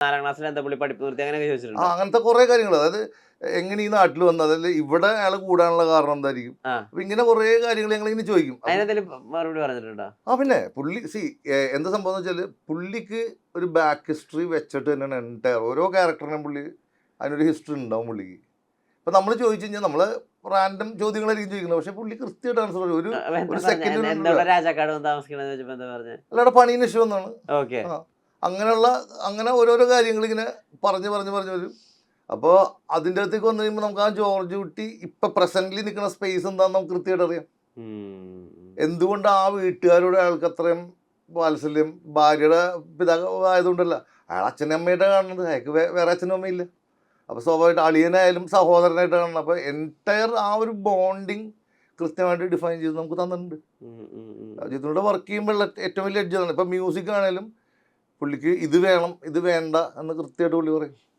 4ാം ക്ലാസ്സിൽ എന്താ പുള്ളി പഠിപ്പ് നിർത്തി അങ്ങനെയൊക്കെ ചോദിച്ചിട്ടുണ്ടോ? അങ്ങനത്തെ കുറെ കാര്യങ്ങൾ. അതായത് എങ്ങനെ ഈ നാട്ടിൽ വന്നത്, അതല്ല ഇവിടെ അയാൾ കൂടാനുള്ള കാരണം എന്തായിരിക്കും, അപ്പൊ ഇങ്ങനെ കുറെ കാര്യങ്ങൾ ഞങ്ങൾ ഇങ്ങനെ ചോദിക്കും. അതിനെന്തെങ്കിലും മറുപടി പറഞ്ഞിട്ടുണ്ടോ? പിന്നെ പുള്ളി എന്താ സംഭവം എന്ന് വെച്ചാല് പുള്ളിക്ക് ഒരു ബാക്ക് ഹിസ്റ്ററി വെച്ചിട്ട് തന്നെയാണ് എൻറ്റയർ ഓരോ ക്യാരക്ടറിനും പുള്ളി അതിനൊരു ഹിസ്റ്ററി ഉണ്ടാവും പുള്ളിക്ക്. ഇപ്പൊ നമ്മൾ ചോദിച്ചു കഴിഞ്ഞാൽ നമ്മള് റാൻഡം ചോദ്യങ്ങളായിരിക്കും ചോദിക്കുന്നത്, പക്ഷെ പുള്ളി കൃത്യമായിട്ട് ആൻസർ പറയും. ഒരു സെക്കൻഡ് രാജാക്കാട് താമസിക്കണെന്ന് വെച്ചപ്പോ എന്താ പറഞ്ഞത്? അല്ലാതെ പണീന് ഇഷ്യൂ എന്നാണ്. ഓക്കെ. അങ്ങനെ ഓരോരോ കാര്യങ്ങൾ ഇങ്ങനെ പറഞ്ഞു വരും. അപ്പോൾ അതിൻ്റെ അകത്തേക്ക് വന്നു കഴിയുമ്പോൾ നമുക്ക് ആ ജോർജ് കുട്ടി ഇപ്പൊ പ്രസന്റ്ലി നിൽക്കുന്ന സ്പേസ് എന്താണെന്ന് നമുക്ക് കൃത്യമായിട്ട് അറിയാം. എന്തുകൊണ്ട് ആ വീട്ടുകാരോട് അയാൾക്ക് അത്രയും വാത്സല്യം, ഭാര്യയുടെ പിതാവ് ആയതുകൊണ്ടല്ല, അയാൾ അച്ഛനും അമ്മയായിട്ട് കാണുന്നത്, അയാൾക്ക് വേറെ അച്ഛനും അമ്മയില്ല. അപ്പോൾ സ്വാഭാവികമായിട്ട് അളിയനായാലും സഹോദരനായിട്ട് കാണണം. അപ്പോൾ എൻറ്റയർ ആ ഒരു ബോണ്ടിങ് കൃത്യമായിട്ട് ഡിഫൈൻ ചെയ്ത് നമുക്ക് തന്നിട്ടുണ്ട്. അജിത്തിനോട് വർക്ക് ചെയ്യുമ്പോൾ ഏറ്റവും വലിയ എഡ്ജാണ്. ഇപ്പം മ്യൂസിക് ആണെങ്കിലും പുള്ളിക്ക് ഇത് വേണം ഇത് വേണ്ട എന്ന് കൃത്യമായിട്ട് പുള്ളി പറയും.